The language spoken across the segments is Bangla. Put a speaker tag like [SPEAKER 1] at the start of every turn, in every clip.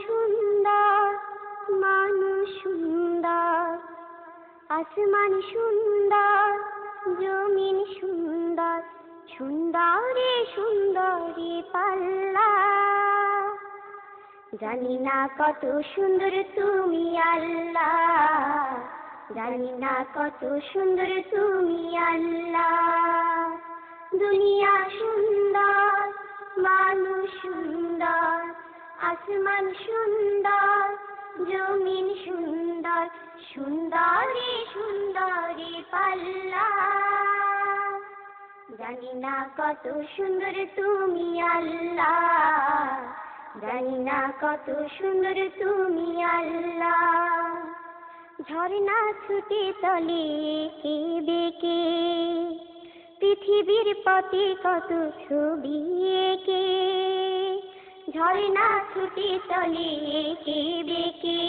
[SPEAKER 1] সুন্দর, মানুষ সুন্দর, আসমান সুন্দর, জমিন সুন্দর, সুন্দরে সুন্দরী পাল্লা। জানি না কত সুন্দর তুমি আল্লাহ, জানি না কত সুন্দর তুমি আল্লাহ। দুনিয়া সুন্দর, মানুষ সুন্দর, আসমান সুন্দর, জমিন সুন্দর, সুন্দরে সুন্দরী পাল্লা। জানি না কত সুন্দর তুমি আল্লাহ, জানি না কত সুন্দর তুমি আল্লাহ। ঝর্ণা ছুটে চলে এঁকে বেঁকে, পৃথিবীর পথে কত ছবি এঁকে। ঝর্ণা ছুটে চলে এঁকে বেঁকে,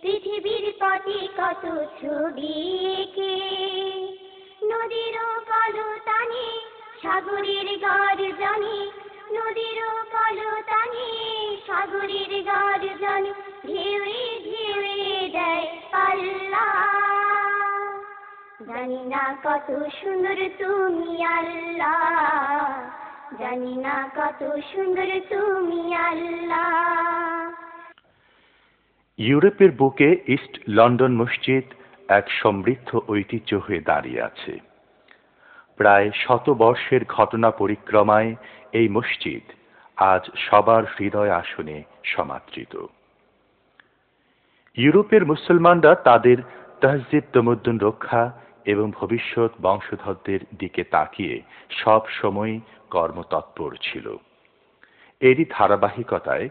[SPEAKER 1] পৃথিবীর পথে কত ছবি এঁকে। নদীর কলতানে সাগরের গর্জনে, নদীর কলতানে সাগরের গর্জনে, ঢেউয়ে ঢেউয়ে দেয় পাল্লা। জানি না কত সুন্দর তুমি আল্লাহ, জানি না কত সুন্দর তুমি আল্লাহ।
[SPEAKER 2] ইউরোপের বুকে ইস্ট লন্ডন মসজিদ এক সমৃদ্ধ ঐতিহ্য হয়ে দাঁড়িয়ে আছে। প্রায় 100 বর্ষের ঘটনা পরিক্রমায় এই মসজিদ আজ সবার হৃদয় আসনে সমাদৃত। ইউরোপের মুসলমানরা তাদের তহজিব তমদ্দুন রক্ষা এবং ভবিষ্যৎ বংশধরদের দিকে তাকিয়ে সব সময় কর্মতৎপর ছিল। এরই ধারাবাহিকতায়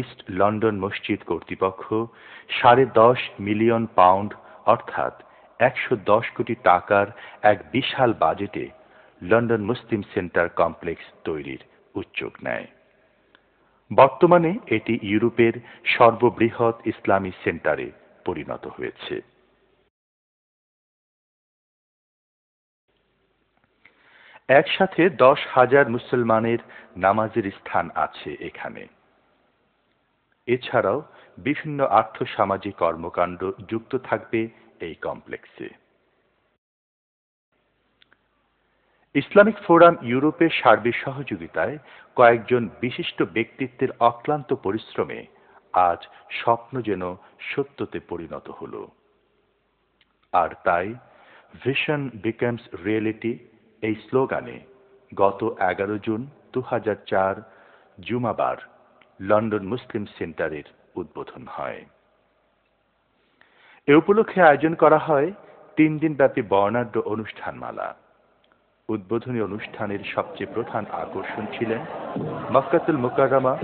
[SPEAKER 2] ইস্ট লন্ডন মসজিদ কর্তৃপক্ষ 10.5 মিলিয়ন পাউন্ড অর্থাৎ 110 কোটি টাকার এক বিশাল বাজেটে লন্ডন মুসলিম সেন্টার কমপ্লেক্স তৈরির উদ্যোগ নেয়। বর্তমানে এটি ইউরোপের সর্ববৃহৎ ইসলামী সেন্টারে পরিণত হয়েছে। একসাথে 10,000 মুসলমানের নামাজের স্থান আছে এখানে। এছাড়াও বিভিন্ন আর্থসামাজিক কর্মকাণ্ড যুক্ত থাকবে এই কমপ্লেক্সে। ইসলামিক ফোরাম ইউরোপের সার্বিক সহযোগিতায় কয়েকজন বিশিষ্ট ব্যক্তিত্বের অক্লান্ত পরিশ্রমে আজ স্বপ্ন যেন সত্যতে পরিণত হল। আর তাই ভিশন বিকামস রিয়েলিটি এই স্লোগানে গত 11 জুন 2004 জুমাবার লন্ডন মুসলিম সেন্টারের উদ্বোধন হয়। এ উপলক্ষে আয়োজন করা হয় 3 দিনব্যাপী বর্ণাঢ্য অনুষ্ঠানমালা। উদ্বোধনী অনুষ্ঠানের সবচেয়ে প্রধান আকর্ষণ ছিলেন মক্কাতুল মুকাররমা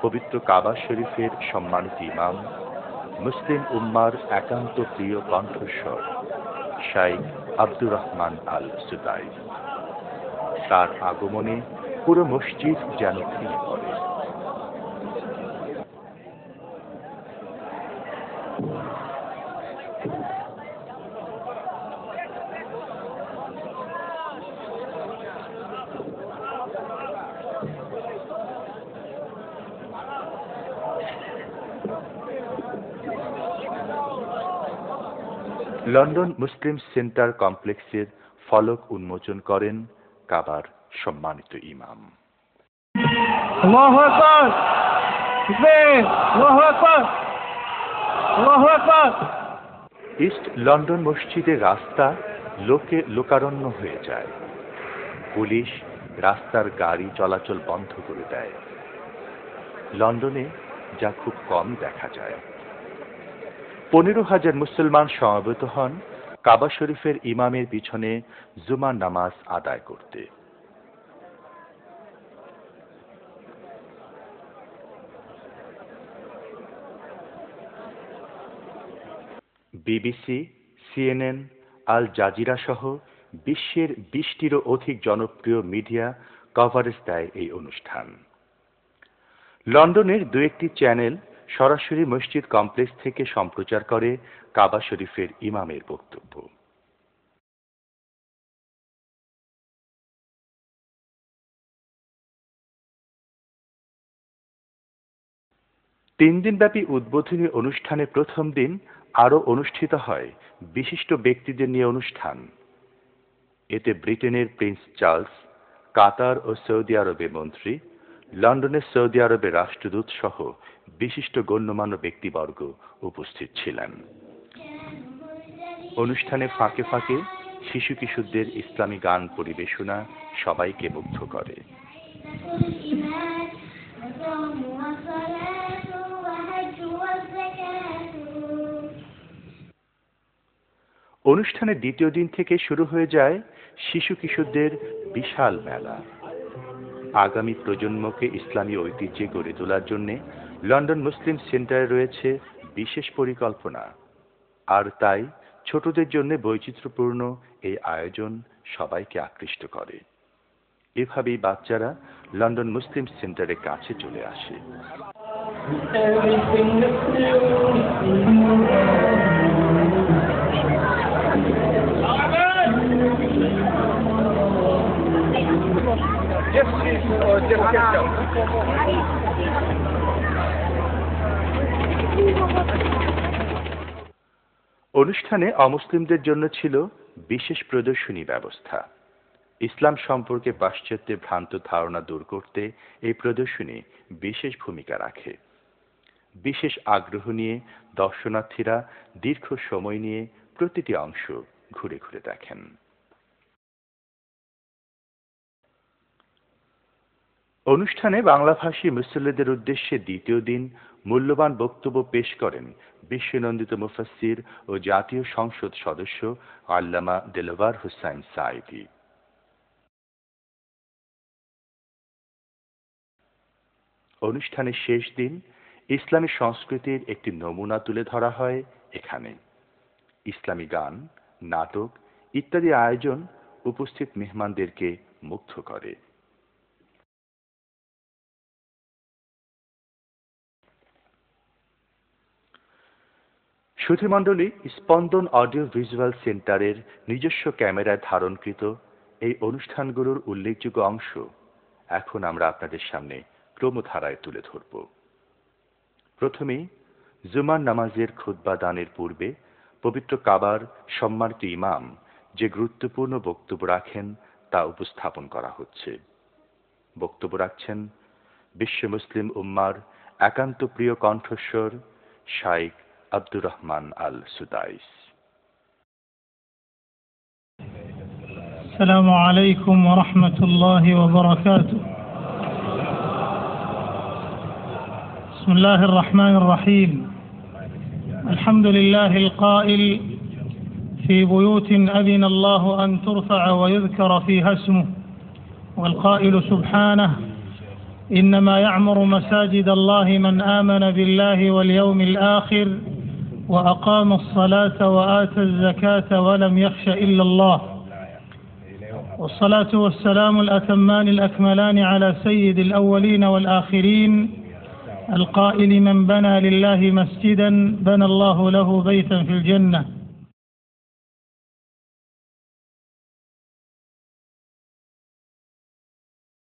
[SPEAKER 2] পবিত্র কাবা শরীফের সম্মানিত ইমাম, মুসলিম উম্মার একান্ত প্রিয় কণ্ঠস্বর শাইখ আব্দুর রহমান আল সুদাই। তার আগমনে পুরো মসজিদ যেন ভেঙে পড়ে। লন্ডন মুসলিম সেন্টার কমপ্লেক্সের ফলক উন্মোচন করেন কাবার সম্মানিত ইমাম।
[SPEAKER 3] আল্লাহু আকবার, আল্লাহু আকবার, আল্লাহু আকবার।
[SPEAKER 2] ইস্ট লন্ডন মসজিদের রাস্তা লোকে লোকারণ্য হয়ে যায়। পুলিশ রাস্তার গাড়ি চলাচল বন্ধ করে দেয়। লন্ডনে যা খুব কম দেখা যায়। 15,000 মুসলমান সমবেত হন কাবা শরীফের ইমামের পিছনে জুমার নামাজ আদায় করতে। বিবিসি, সিএনএন, আল জাজিরা সহ বিশ্বের 20টিরও অধিক জনপ্রিয় মিডিয়া কভারেজ দেয় এই অনুষ্ঠান। লন্ডনের 2-1টি চ্যানেল সরাসরি মসজিদ কমপ্লেক্স থেকে সম্প্রচার করে কাবা শরীফের ইমামের বক্তব্য। 3 দিনব্যাপী উদ্বোধনী অনুষ্ঠানে প্রথম দিন আরও অনুষ্ঠিত হয় বিশিষ্ট ব্যক্তিদের নিয়ে অনুষ্ঠান। এতে ব্রিটেনের প্রিন্স চার্লস, কাতার ও সৌদি আরবের মন্ত্রী, লন্ডনের সৌদি আরবের রাষ্ট্রদূত সহ বিশিষ্ট গণ্যমান্য ব্যক্তিবর্গ উপস্থিত ছিলেন। অনুষ্ঠানে ফাঁকে ফাঁকে শিশু কিশোরদের ইসলামী গান পরিবেশনা সবাইকে মুগ্ধ করে। অনুষ্ঠানের দ্বিতীয় দিন থেকে শুরু হয়ে যায় শিশু কিশোরদের বিশাল মেলা। আগামী প্রজন্মকে ইসলামী ঐতিহ্যে গড়ে তোলার জন্য লন্ডন মুসলিম সেন্টারে রয়েছে বিশেষ পরিকল্পনা, আর তাই ছোটদের জন্য বৈচিত্র্যপূর্ণ এই আয়োজন সবাইকে আকৃষ্ট করে। এভাবেই বাচ্চারা লন্ডন মুসলিম সেন্টারের কাছে চলে আসে। অনুষ্ঠানে অমুসলিমদের জন্য ছিল বিশেষ প্রদর্শনী ব্যবস্থা। ইসলাম সম্পর্কে পাশ্চাত্যের ভ্রান্ত ধারণা দূর করতে এই প্রদর্শনী বিশেষ ভূমিকা রাখে। বিশেষ আগ্রহ নিয়ে দর্শনার্থীরা দীর্ঘ সময় নিয়ে প্রতিটি অংশ ঘুরে ঘুরে দেখেন। অনুষ্ঠানে বাংলাভাষী মুসল্লিদের উদ্দেশ্যে দ্বিতীয় দিন মূল্যবান বক্তব্য পেশ করেন বিশ্বনন্দিত মুফাসসির ও জাতীয় সংসদ সদস্য আল্লামা দেলওয়ার হোসাইন সাঈদী। অনুষ্ঠানের শেষ দিন ইসলামী সংস্কৃতির একটি নমুনা তুলে ধরা হয় এখানে। ইসলামী গান, নাটক ইত্যাদি আয়োজন উপস্থিত মেহমানদেরকে মুগ্ধ করে। সুধীমণ্ডলী, স্পন্দন অডিও ভিজুয়াল সেন্টারের নিজস্ব ক্যামেরায় ধারণকৃত এই অনুষ্ঠানগুলোর উল্লেখযোগ্য অংশ এখন আমরা আপনাদের সামনে ক্রমধারায় তুলে ধরব। প্রথমেই জুমার নামাজের খুতবা দানের পূর্বে পবিত্র কাবার সম্মানিত ইমাম যে গুরুত্বপূর্ণ বক্তব্য রাখেন তা উপস্থাপন করা হচ্ছে। বক্তব্য রাখছেন বিশ্ব মুসলিম উম্মার একান্ত প্রিয় কণ্ঠস্বর শাইখ আব্দুর রহমান আল সুদাইস।
[SPEAKER 4] আসসালামু আলাইকুম ওয়া রাহমাতুল্লাহি ওয়া বারাকাতুহু। বিসমিল্লাহির রহমানির রহিম। আলহামদুলিল্লাহিল কাইল في بيوت أذن الله أن ترفع ويذكر فيها اسمه والقائل سبحانه إنما يعمر مساجد الله من آمن بالله واليوم الآخر وأقام الصلاة وآتى الزكاة ولم يخش إلا الله والصلاة والسلام الأتمان الأكملان على سيد الأولين والآخرين القائل من بنى لله مسجدا بنى الله له بيتا في الجنة